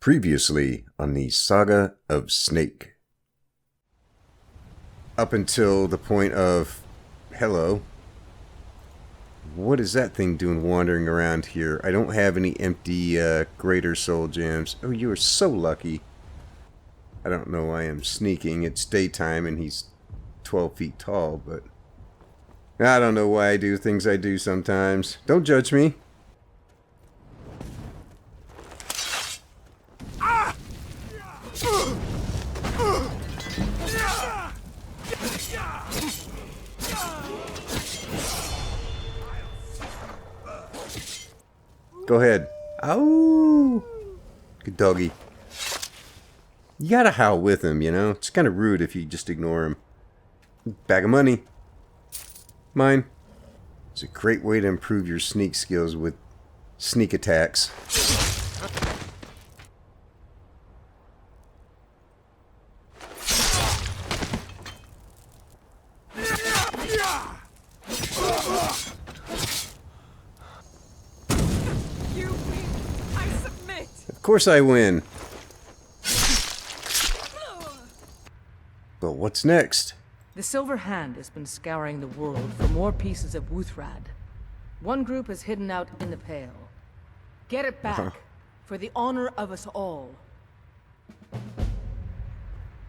Previously on the Saga of Snake. Up until the point of, hello, what is that thing doing wandering around here? I don't have any empty greater soul gems. Oh, you are so lucky. I don't know why I'm sneaking. It's daytime and he's 12 feet tall, but I don't know why I do things I do sometimes. Don't judge me. Go ahead. Ow! Good doggy. You gotta howl with him, you know? It's kind of rude if you just ignore him. Bag of money. Mine. It's a great way to improve your sneak skills with sneak attacks. Of course I win. But what's next? The Silverhand has been scouring the world for more pieces of Wuuthrad. One group is hidden out in the Pale. Get it back, for the honor of us all.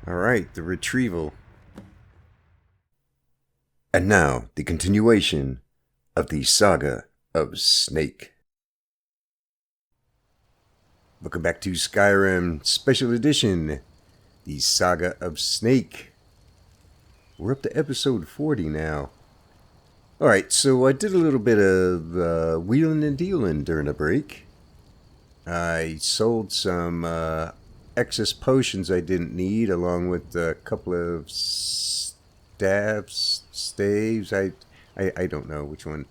Alright, the Retrieval. And now, the continuation of the Saga of Snake. Welcome back to Skyrim Special Edition, the Saga of Snake. We're up to episode 40 now. Alright, so I did a little bit of wheeling and dealing during the break. I sold some excess potions I didn't need, along with a couple of staves. I don't know which one.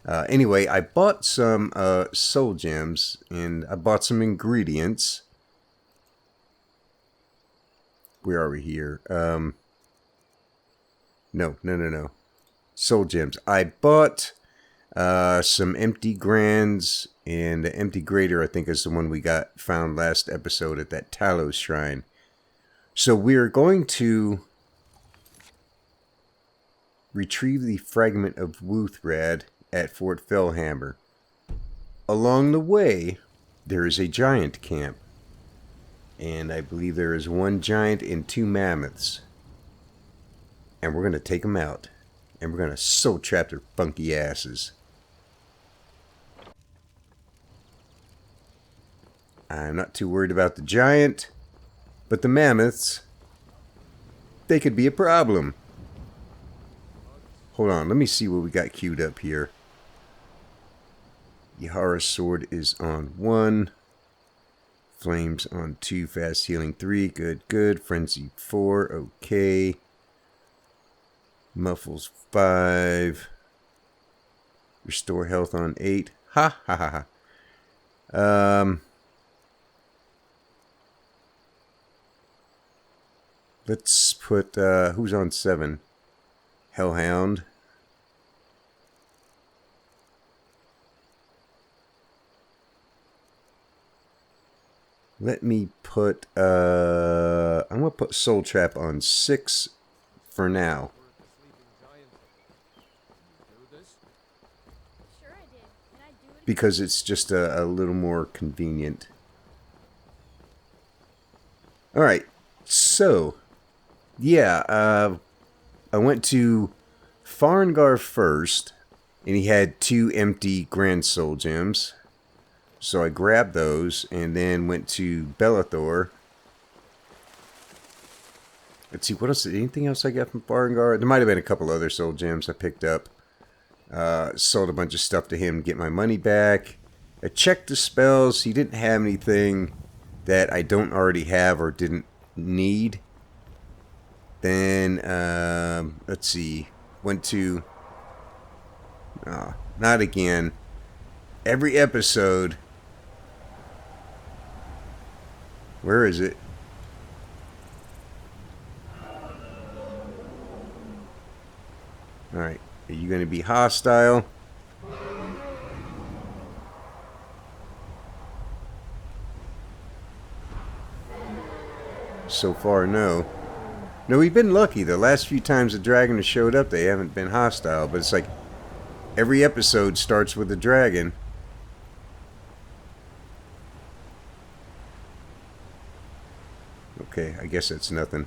Anyway, I bought some soul gems, and I bought some ingredients. Where are we here? No. Soul gems. I bought some empty grands, and the empty greater, I think, is the one we found last episode at that Talos shrine. So we're going to retrieve the fragment of Wuuthrad at Fort Fellhammer. Along the way, there is a giant camp. And I believe there is one giant and two mammoths. And we're going to take them out. And we're going to soul trap their funky asses. I'm not too worried about the giant. But the mammoths, they could be a problem. Hold on, let me see what we got queued up here. Yahara's sword is on 1. Flames on 2. Fast healing 3. Good. Frenzy 4. Okay. Muffles 5. Restore health on 8. Ha. Let's put, who's on 7? Hellhound. Let me put, I'm going to put Soul Trap on 6 for now. Because it's just a little more convenient. Alright, so, yeah, I went to Farengar first, and he had 2 empty Grand Soul Gems. So I grabbed those, and then went to Bellathor. Let's see, what else? Anything else I got from Farengar? There might have been a couple other soul gems I picked up. Sold a bunch of stuff to him to get my money back. I checked the spells. He didn't have anything that I don't already have or didn't need. Then, let's see. Went to... not again. Every episode... Where is it? Alright. Are you going to be hostile? So far, no. No, we've been lucky. The last few times the dragon has showed up, they haven't been hostile. But it's like every episode starts with a dragon. Okay, I guess that's nothing.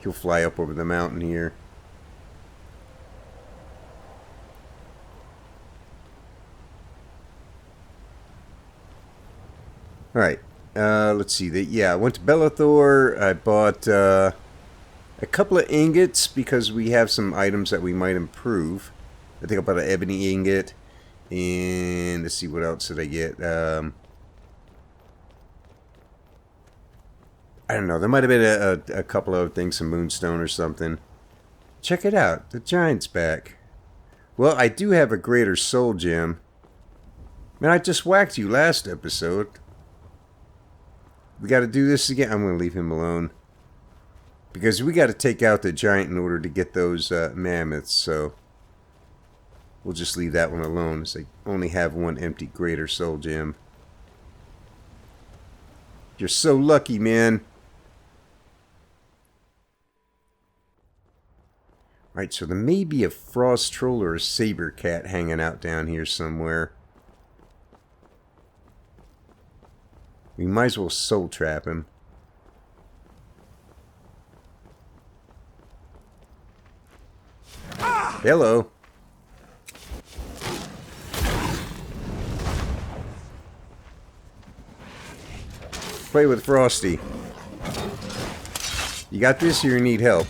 He'll fly up over the mountain here. Alright, let's see. Yeah, I went to Bellathor. I bought a couple of ingots because we have some items that we might improve. I think I bought an ebony ingot. And let's see, what else did I get? I don't know. There might have been a couple of things, some moonstone or something. Check it out. The giant's back. Well, I do have a greater soul gem. Man, I just whacked you last episode. We got to do this again. I'm going to leave him alone. Because we got to take out the giant in order to get those mammoths. So we'll just leave that one alone. As I only have one empty greater soul gem. You're so lucky, man. Alright, so there may be a frost troll or a saber cat hanging out down here somewhere. We might as well soul trap him. Hello. Play with Frosty. You got this or you need help?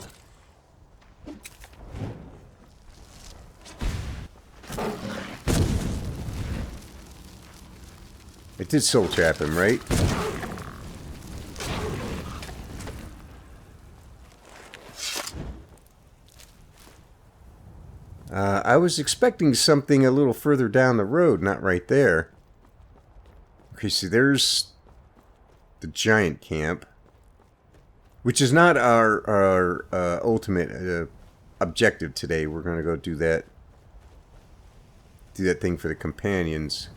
It did soul trap him, right? I was expecting something a little further down the road, not right there. Okay, see, there's the giant camp, which is not our ultimate objective today. We're gonna go do that thing for the companions.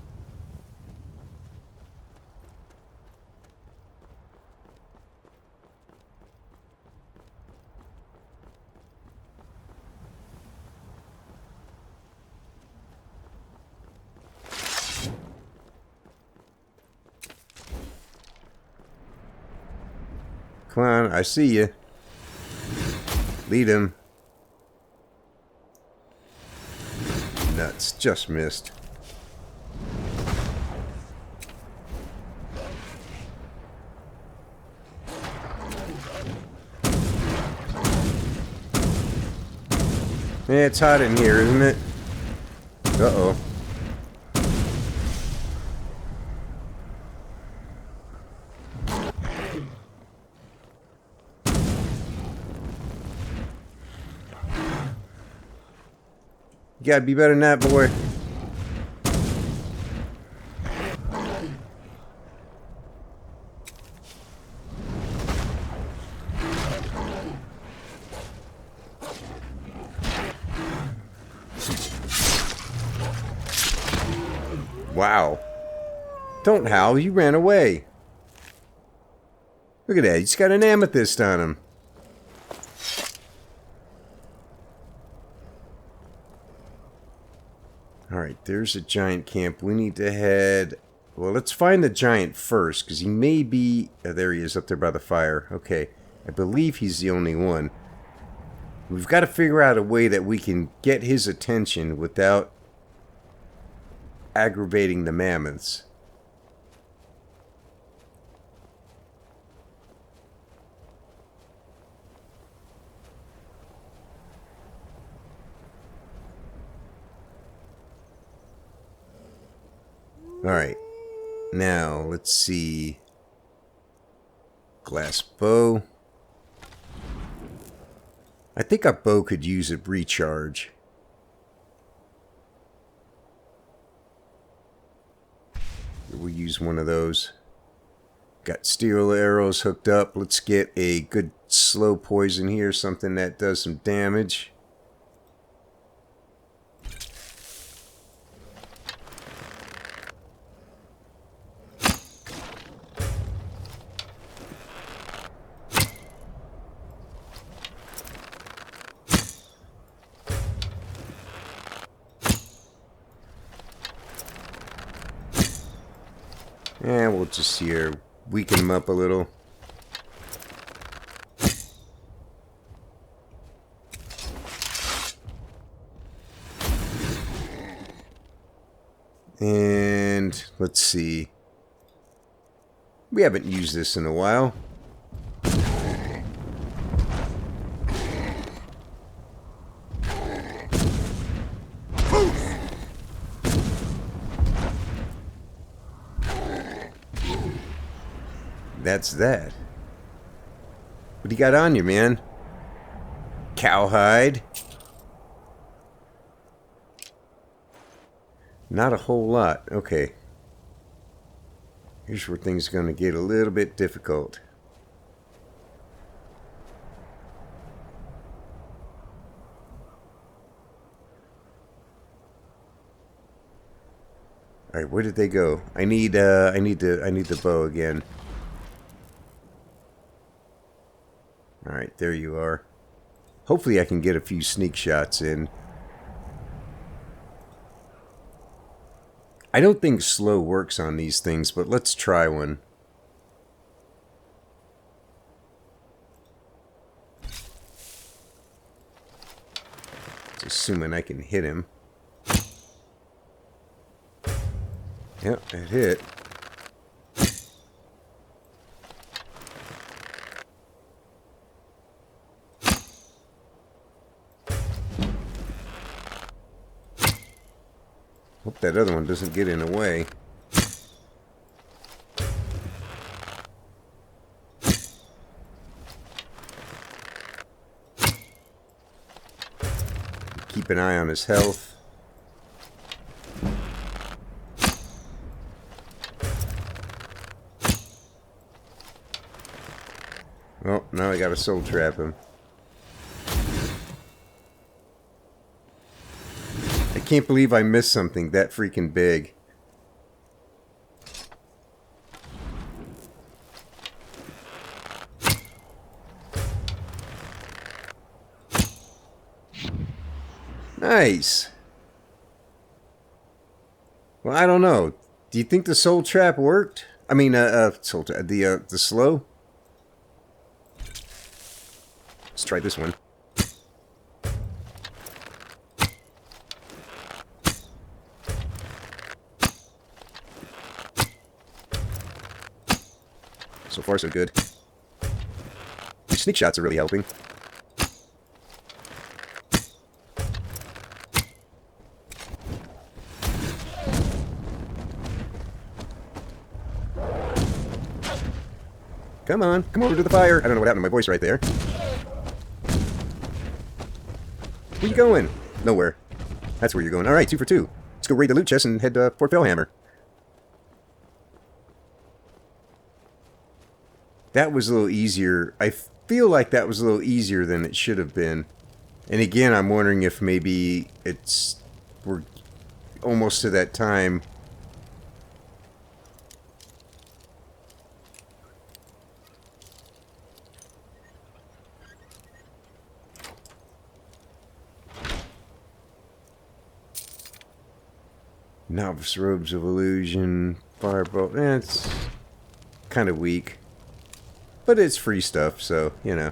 Come on, I see you. Lead him. Nuts, just missed. Yeah, it's hot in here, isn't it? Uh-oh. You gotta be better than that, boy. Wow. Don't howl, you ran away. Look at that, he's got an amethyst on him. Alright, there's a giant camp. We need to head... Well, let's find the giant first, because he may be... Oh, there he is, up there by the fire. Okay, I believe he's the only one. We've got to figure out a way that we can get his attention without aggravating the mammoths. Alright, now let's see. Glass bow. I think our bow could use a recharge. We'll use one of those. Got steel arrows hooked up. Let's get a good slow poison here, something that does some damage. We'll just here weaken him up a little. And let's see. We haven't used this in a while. That's that. What do you got on you, man? Cowhide? Not a whole lot. Okay. Here's where things are going to get a little bit difficult. All right, where did they go? I need the bow again. All right, there you are. Hopefully I can get a few sneak shots in. I don't think slow works on these things, but let's try one. Just assuming I can hit him. Yep, it hit. Hope that other one doesn't get in the way. Keep an eye on his health. Oh, now I gotta soul trap him. I can't believe I missed something that freaking big. Nice. Well, I don't know. Do you think the soul trap worked? I mean, soul trap, the slow. Let's try this one. So far, so good. Sneak shots are really helping. Come on, come over to the fire. I don't know what happened to my voice right there. Where you going? Nowhere. That's where you're going. Alright, 2 for 2. Let's go raid the loot chest and head to Fort Fellhammer. That was a little easier. I feel like that was a little easier than it should have been. And again, I'm wondering if maybe we're almost to that time. Novice Robes of Illusion, Firebolt. It's kind of weak. But it's free stuff, so, you know.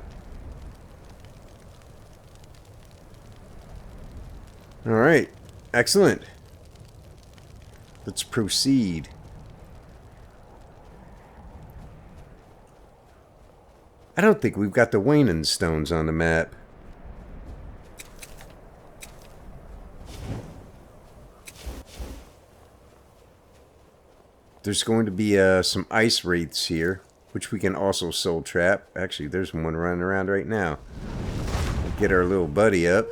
Alright. Excellent. Let's proceed. I don't think we've got the Waning Stones on the map. There's going to be some ice wraiths here, which we can also soul trap. Actually, there's one running around right now. We'll get our little buddy up.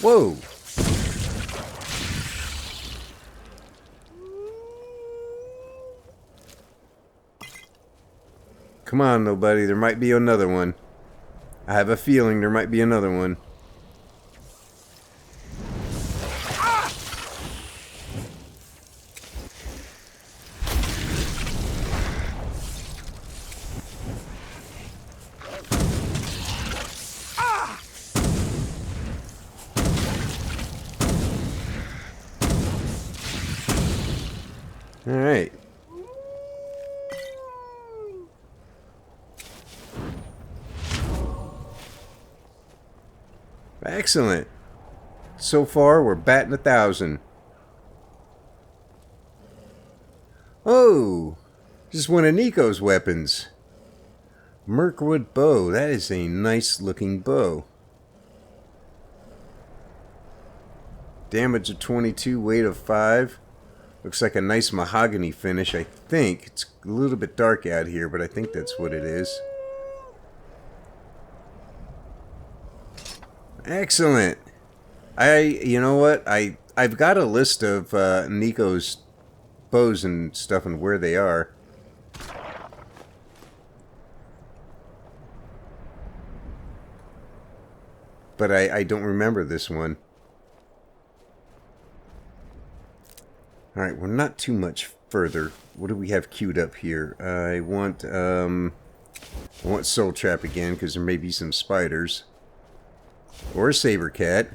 Whoa! Come on, nobody. There might be another one. I have a feeling there might be another one. Alright. Excellent. So far, we're batting 1,000. Oh! Just one of Nico's weapons. Mirkwood bow. That is a nice looking bow. Damage of 22, weight of 5. Looks like a nice mahogany finish, I think. It's a little bit dark out here, but I think that's what it is. Excellent. You know what? I've got a list of Nico's bows and stuff and where they are. But I don't remember this one. Alright, we're not too much further. What do we have queued up here? I want Soul Trap again, because there may be some spiders. Or a saber cat.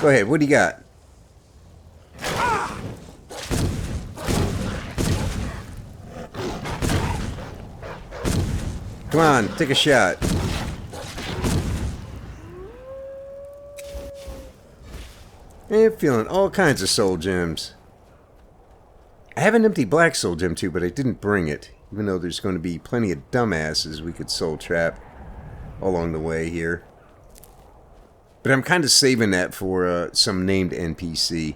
Go ahead, what do you got? Come on, take a shot. I'm feeling all kinds of soul gems. I have an empty black soul gem too, but I didn't bring it. Even though there's going to be plenty of dumbasses we could soul trap along the way here. But I'm kind of saving that for some named NPC.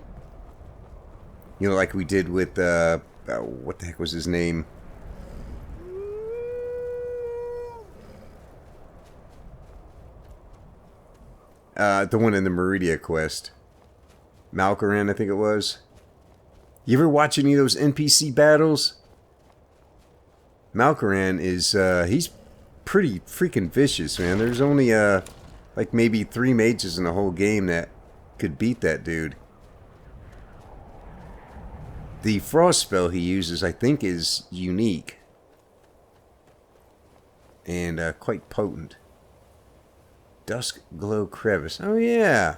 You know, like we did with, what the heck was his name? The one in the Meridia quest. Malkoran, I think it was. You ever watch any of those NPC battles? Malkoran is, he's pretty freaking vicious, man. There's only, like maybe 3 mages in the whole game that could beat that dude. The frost spell he uses, I think, is unique. And, quite potent. Dusk Glow Crevice. Oh, yeah.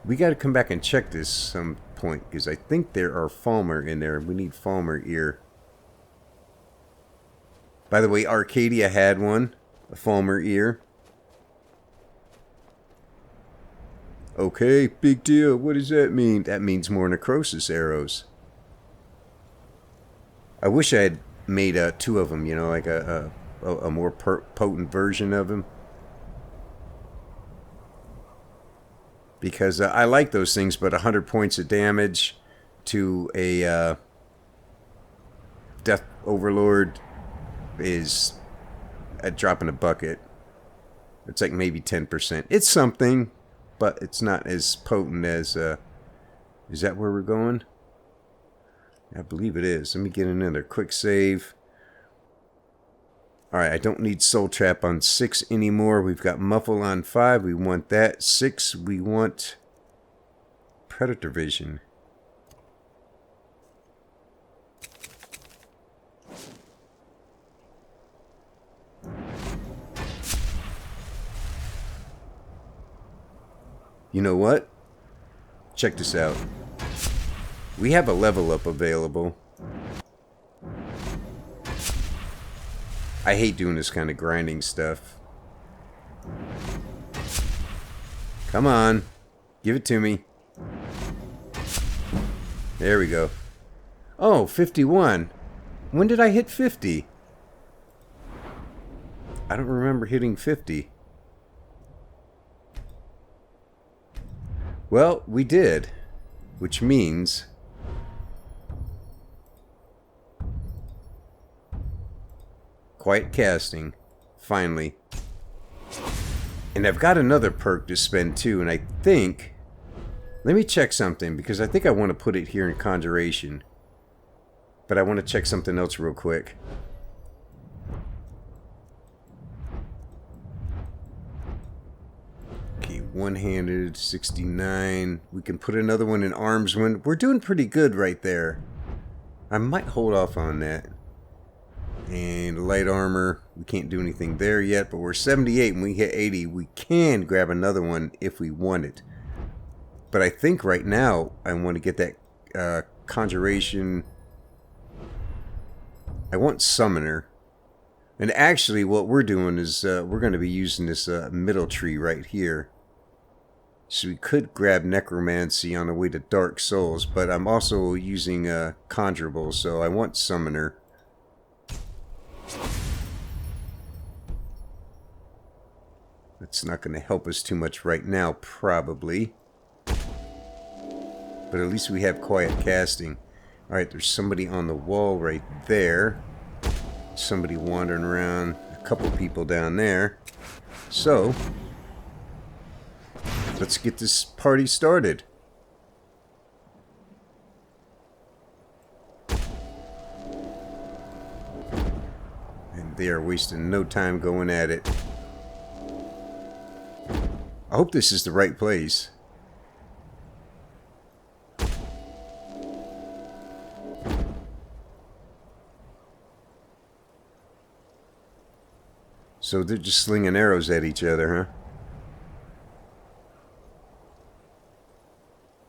We got to come back and check this some point, because I think there are Falmer in there. We need Falmer ear. By the way, Arcadia had one. A Falmer ear. Okay, big deal. What does that mean? That means more necrosis arrows. I wish I had made 2 of them, you know, like a more potent version of them. Because I like those things, but 100 points of damage to a Death Overlord is a drop in a bucket. It's like maybe 10%. It's something, but it's not as potent as... is that where we're going? I believe it is. Let me get another quick save. Alright, I don't need Soul Trap on 6 anymore. We've got Muffle on 5. We want that. 6, we want Predator Vision. You know what? Check this out. We have a level up available. I hate doing this kind of grinding stuff. Come on. Give it to me. There we go. Oh, 51. When did I hit 50? I don't remember hitting 50. Well, we did. Which means... Quiet casting. Finally. And I've got another perk to spend too, and I think... Let me check something, because I think I want to put it here in Conjuration. But I want to check something else real quick. Okay, one-handed, 69. We can put another one in Arms Wind. We're doing pretty good right there. I might hold off on that. And light armor, we can't do anything there yet, but we're 78. When we hit 80, we can grab another one if we want it. But I think right now I want to get that conjuration. I want summoner. And actually what we're doing is we're going to be using this middle tree right here. So we could grab necromancy on the way to Dark Souls, but I'm also using conjurable, so I want summoner. That's not going to help us too much right now, probably. But at least we have quiet casting. Alright, there's somebody on the wall right there. Somebody wandering around. A couple people down there. So, let's get this party started. And they are wasting no time going at it. I hope this is the right place. So they're just slinging arrows at each other, huh?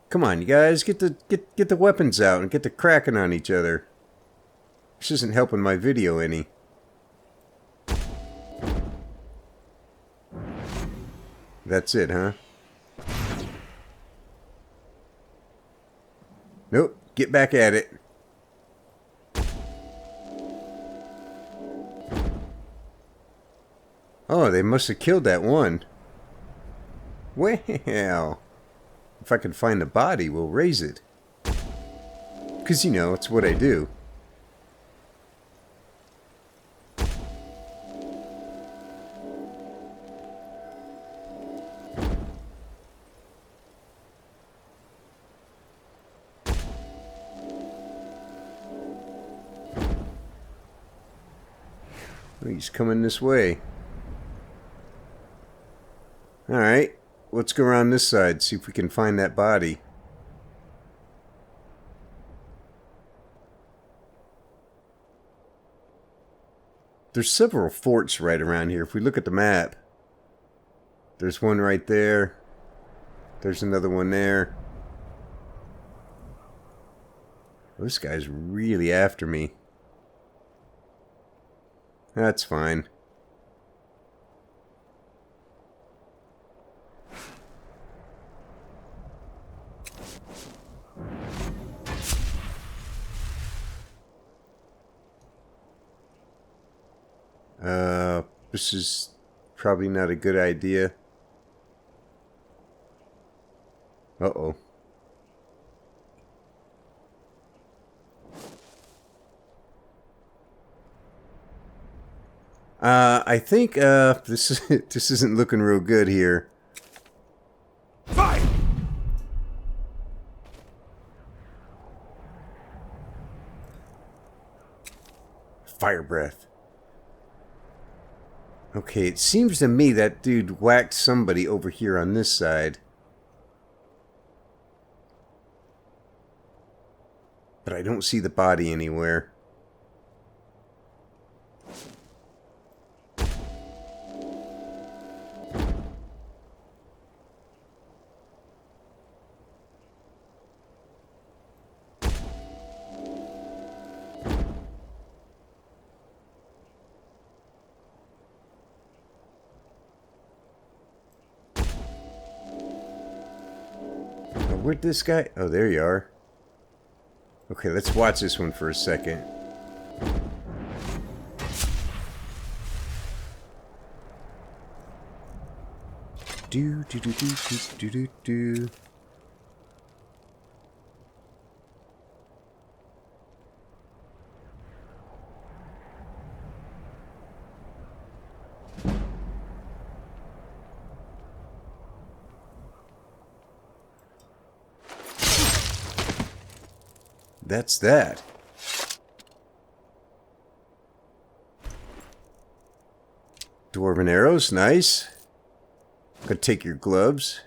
Come on, you guys, get the weapons out and get the cracking on each other. This isn't helping my video any. That's it, huh? Nope, get back at it. Oh, they must have killed that one. Well, if I can find the body, we'll raise it. 'Cause, you know, it's what I do. He's coming this way. Alright, let's go around this side, see if we can find that body. There's several forts right around here. If we look at the map, there's one right there. There's another one there. This guy's really after me. That's fine. This is probably not a good idea. Uh-oh. I think this isn't looking real good here. Fire! Fire breath. Okay, it seems to me that dude whacked somebody over here on this side. But I don't see the body anywhere. Where'd this guy? Oh, there you are. Okay, let's watch this one for a second. Do do do do do do do. That's that. Dwarven arrows, nice. Could take your gloves.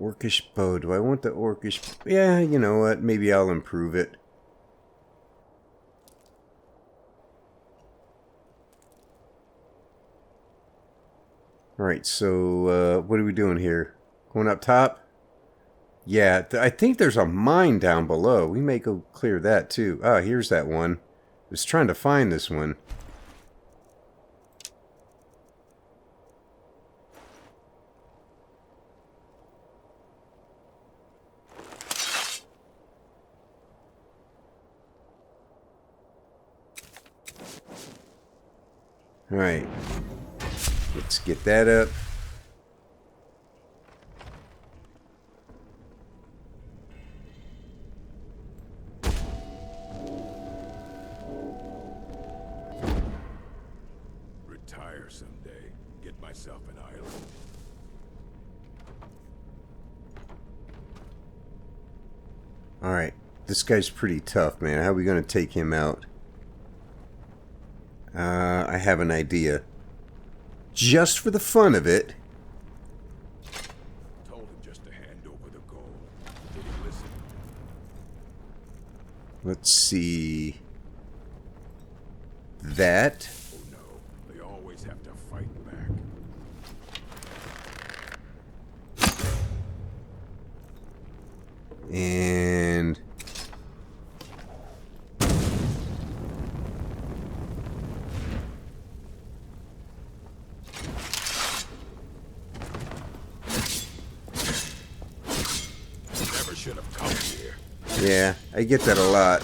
Orcish bow. Do I want the orcish? Yeah, you know what? Maybe I'll improve it. Alright, so what are we doing here? Going up top? Yeah, I think there's a mine down below. We may go clear that too. Ah, here's that one. I was trying to find this one. Alright. Let's get that up. Retire someday. Get myself an island. Alright. This guy's pretty tough, man. How are we going to take him out? I have an idea. Just for the fun of it. Told him just to hand over the gold. Did he listen? Let's see. That. Oh no, they always have to fight back. And Never should have come here. yeah, I get that a lot.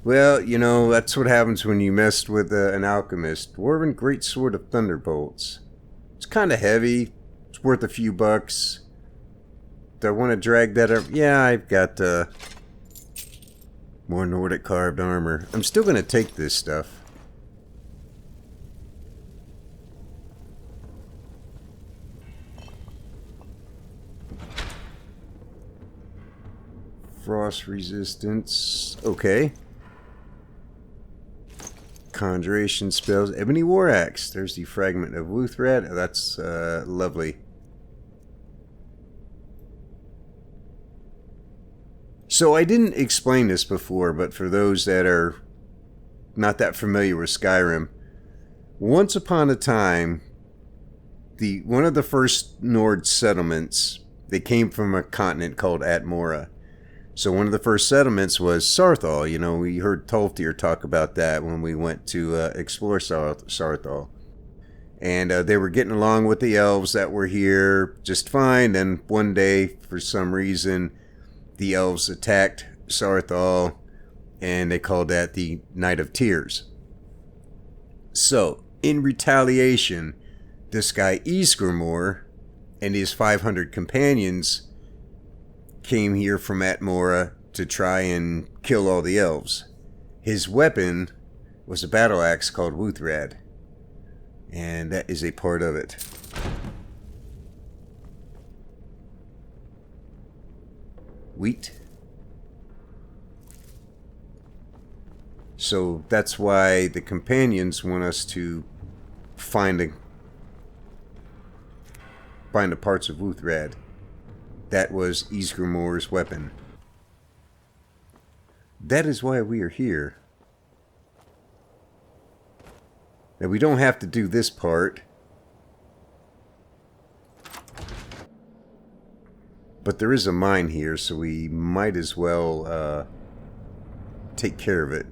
Well, you know, that's what happens when you messed with an alchemist. Dwarven Great Sword of Thunderbolts. It's kind of heavy. It's worth a few bucks. Do I want to drag that up? Yeah, I've got more Nordic carved armor. I'm still going to take this stuff. Frost resistance. Okay. Conjuration spells. Ebony War Axe. There's the fragment of Wuuthrad. Oh, that's lovely. So I didn't explain this before, but for those that are not that familiar with Skyrim, once upon a time, one of the first Nord settlements, they came from a continent called Atmora. So one of the first settlements was Sarthal. You know, we heard Tolfdir talk about that when we went to explore Sarthal. And they were getting along with the elves that were here just fine. Then one day, for some reason, the elves attacked Sarthal, and they called that the Night of Tears. So, in retaliation, this guy Ysgramor and his 500 companions came here from Atmora to try and kill all the elves. His weapon was a battle axe called Wuuthrad, and that is a part of it. Wheat. So that's why the companions want us to find the parts of Wuuthrad. That was Ysgramor's weapon. That is why we are here. Now we don't have to do this part. But there is a mine here, so we might as well take care of it.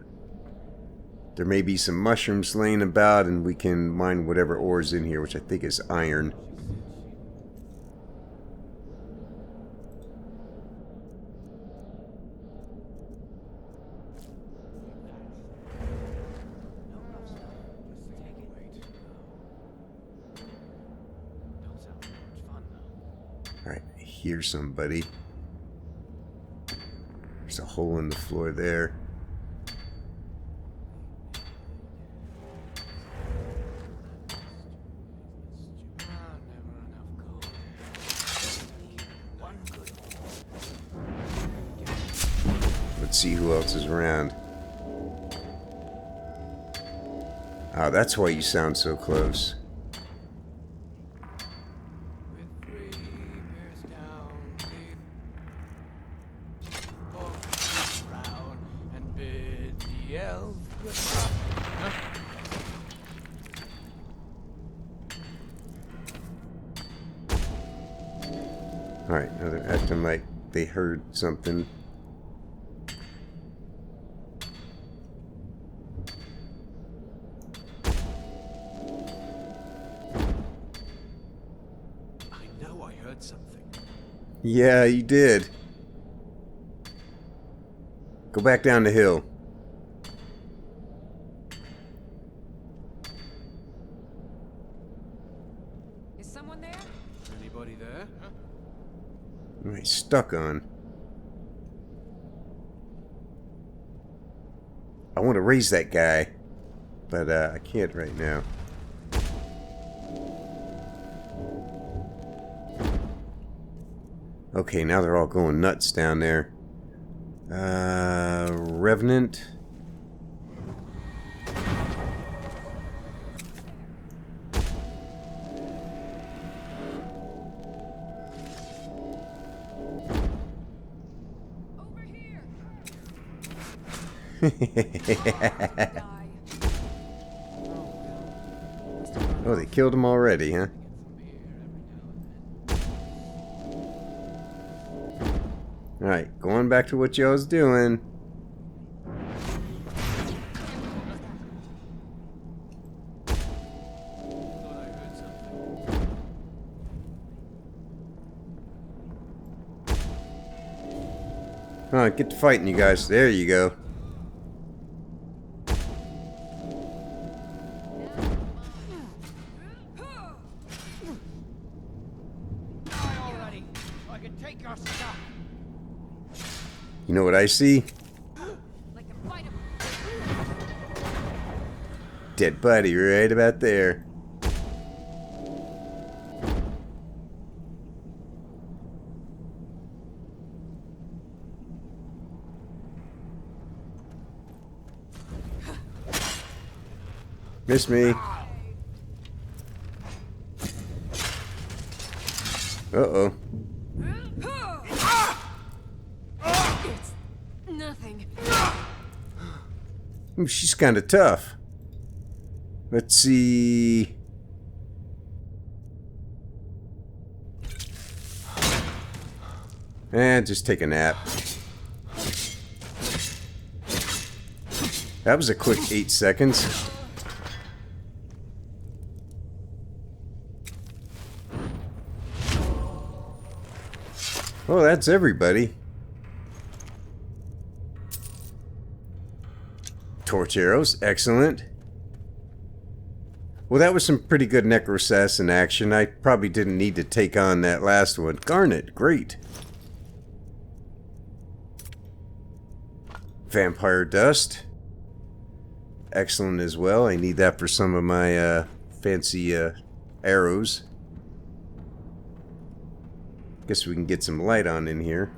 There may be some mushrooms laying about, and we can mine whatever ore is in here, which I think is iron. Alright, I hear somebody. There's a hole in the floor there. Let's see who else is around. Oh, that's why you sound so close. Alright, now they're acting like they heard something. I know I heard something. Yeah, you did. Go back down the hill. Is someone there? Anybody there? Huh? What am I stuck on? I want to raise that guy, but I can't right now. Okay, now they're all going nuts down there. Revenant. Over here. Oh, they killed him already, huh? Alright, going back to what y'all was doing. Thought I heard something. Alright, get to fighting, you guys. There you go. Die already, so I can take your stuff. You know what I see? Like a bite of Dead body right about there. Miss me. Uh-oh. It's nothing. Ooh, she's kind of tough. Let's see. Just take a nap. That was a quick 8 seconds. Oh, that's everybody. Torch arrows, excellent. Well, that was some pretty good necrosassin action. I probably didn't need to take on that last one. Garnet, great. Vampire dust. Excellent as well. I need that for some of my fancy arrows. Guess we can get some light on in here.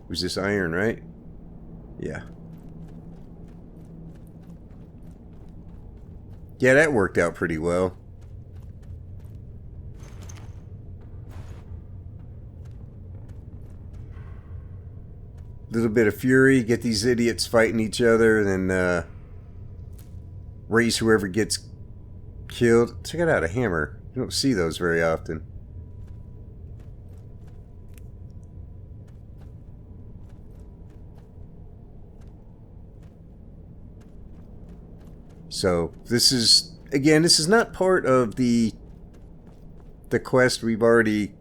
Was this iron, right? Yeah. Yeah, that worked out pretty well. Little bit of fury, get these idiots fighting each other, and then raise whoever gets killed. Check it out, a hammer. You don't see those very often. So this is, again, this is not part of the quest. We've already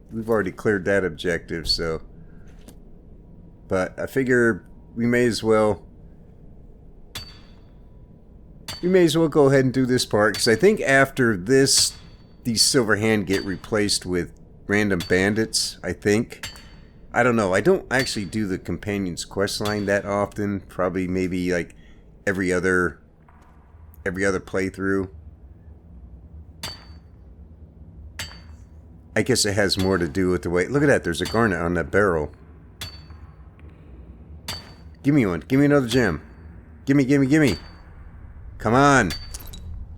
cleared that objective, so. But I figure we may as well go ahead and do this part, because I think after this, these Silverhand get replaced with random bandits, I think. I don't know. I don't actually do the Companion's quest line that often. Probably maybe like every other playthrough. I guess it has more to do with the way... Look at that. There's a garnet on that barrel. Give me one. Give me another gem. Gimme, gimme, gimme. Come on.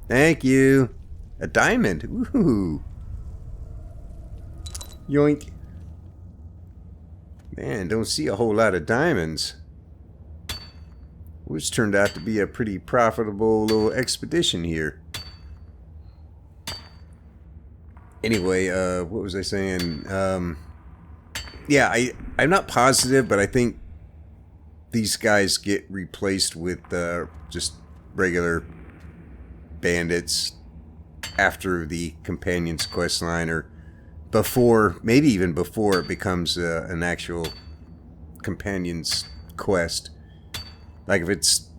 Thank you. A diamond. Woohoo. Yoink. Man, don't see a whole lot of diamonds. Which turned out to be a pretty profitable little expedition here. Anyway, what was I saying? Yeah, I'm not positive, but I think these guys get replaced with just regular bandits after the companion's quest line, or before, maybe even before it becomes an actual companion's quest. Like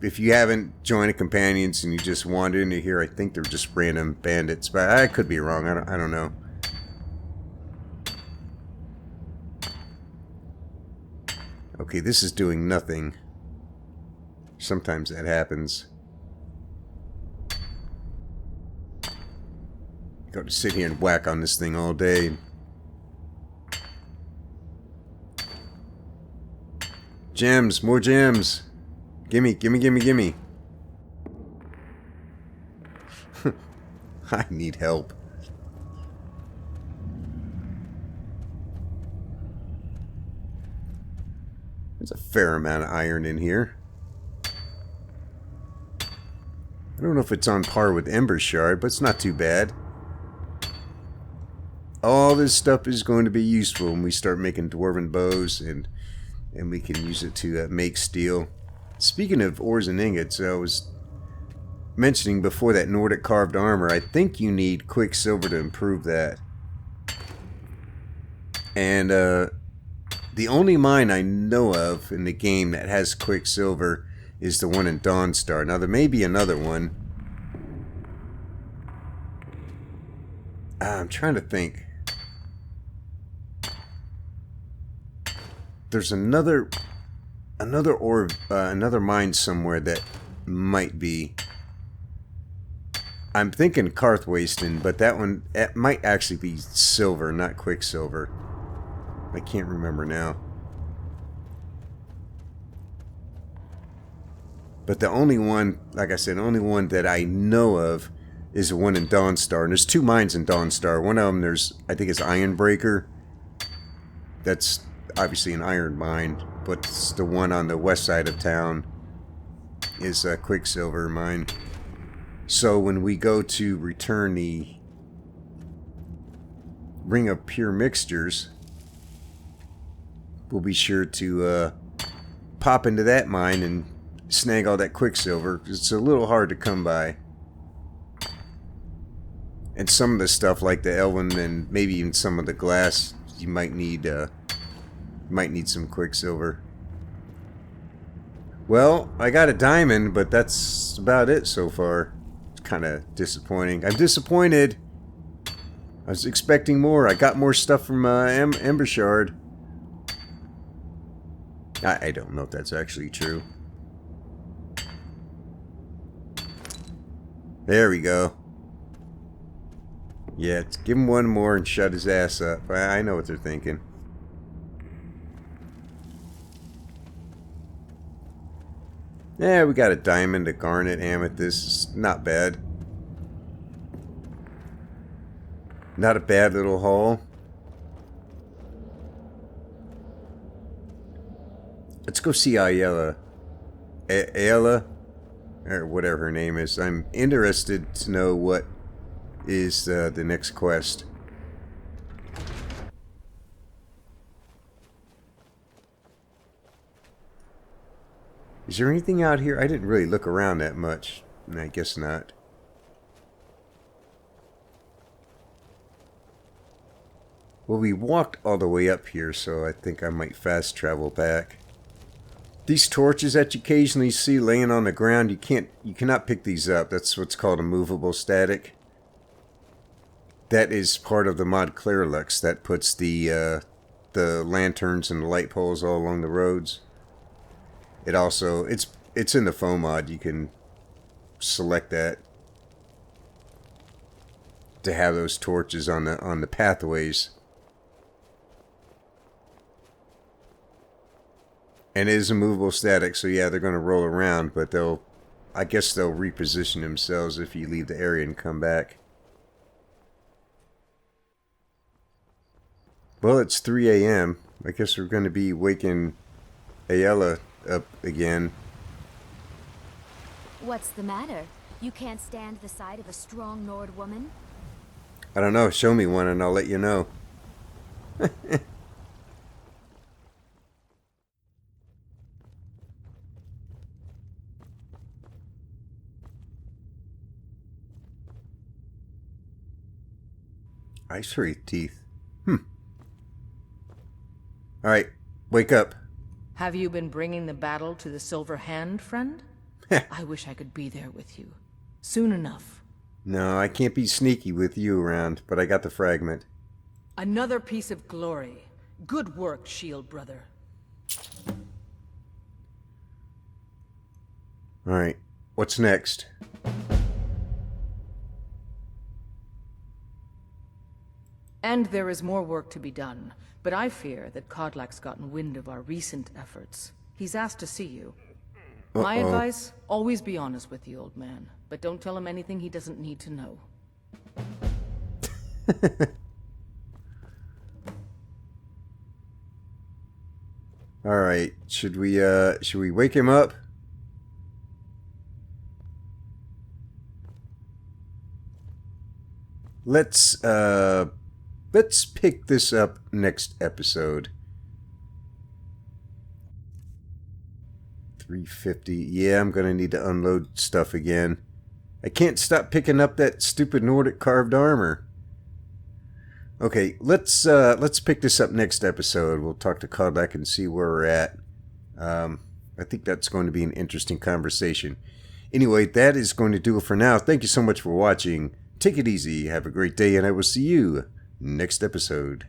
if you haven't joined a companions and you just wander into here, I think they're just random bandits, but I could be wrong. I don't know. Okay, this is doing nothing. Sometimes that happens. Got to sit here and whack on this thing all day. Gems, more gems. Gimme, gimme, gimme, gimme. I need help. There's a fair amount of iron in here. I don't know if it's on par with Ember Shard, but it's not too bad. All this stuff is going to be useful when we start making dwarven bows, and we can use it to make steel. Speaking of ores and ingots, I was mentioning before that Nordic carved armor, I think you need quicksilver to improve that. And the only mine I know of in the game that has quicksilver is the one in Dawnstar. Now there may be another one. I'm trying to think. There's another ore, another mine somewhere that might be. I'm thinking Karthwasten, but that one, it might actually be silver, not quicksilver. I can't remember now. But the only one, like I said, the only one that I know of is the one in Dawnstar. And there's two mines in Dawnstar. One of them, I think it's Ironbreaker. That's obviously an iron mine. But it's the one on the west side of town is a quicksilver mine. So when we go to return the Ring of Pure Mixtures, we'll be sure to pop into that mine and snag all that quicksilver. It's a little hard to come by. And some of the stuff like the Elven and maybe even some of the glass, you might need some quicksilver. Well, I got a diamond, but that's about it so far. It's kind of disappointing. I'm disappointed. I was expecting more. I got more stuff from Ember Shard. I don't know if that's actually true. There we go. Yeah, give him one more and shut his ass up. I know what they're thinking. Yeah, we got a diamond, a garnet, amethyst. Not bad. Not a bad little haul. Let's go see Ayala. Ayala? Or whatever her name is. I'm interested to know what is the next quest. Is there anything out here? I didn't really look around that much. I guess not. Well, we walked all the way up here, so I think I might fast travel back. These torches that you occasionally see laying on the ground, you cannot pick these up. That's what's called a movable static. That is part of the mod Clearlux that puts the lanterns and the light poles all along the roads. It also it's in the foam mod. You can select that to have those torches on the pathways. And it is a movable static, so yeah, they're going to roll around, but I guess they'll reposition themselves if you leave the area and come back. Well, it's 3 a.m. I guess we're going to be waking Ayala up again. What's the matter? You can't stand the sight of a strong Nord woman? I don't know. Show me one and I'll let you know. Ice wraith teeth. Alright, wake up. Have you been bringing the battle to the Silverhand, friend? I wish I could be there with you. Soon enough. No, I can't be sneaky with you around, but I got the fragment. Another piece of glory. Good work, Shield brother. Alright, what's next? And there is more work to be done, but I fear that Kodlak's gotten wind of our recent efforts. He's asked to see you. My advice, always be honest with the old man, but don't tell him anything he doesn't need to know. Alright, should we wake him up? Let's pick this up next episode. 350. Yeah, I'm gonna need to unload stuff again. I can't stop picking up that stupid Nordic carved armor. Okay, let's pick this up next episode. We'll talk to Kodlak and see where we're at. I think that's going to be an interesting conversation. Anyway, that is going to do it for now. Thank you so much for watching. Take it easy, have a great day, and I will see you next episode.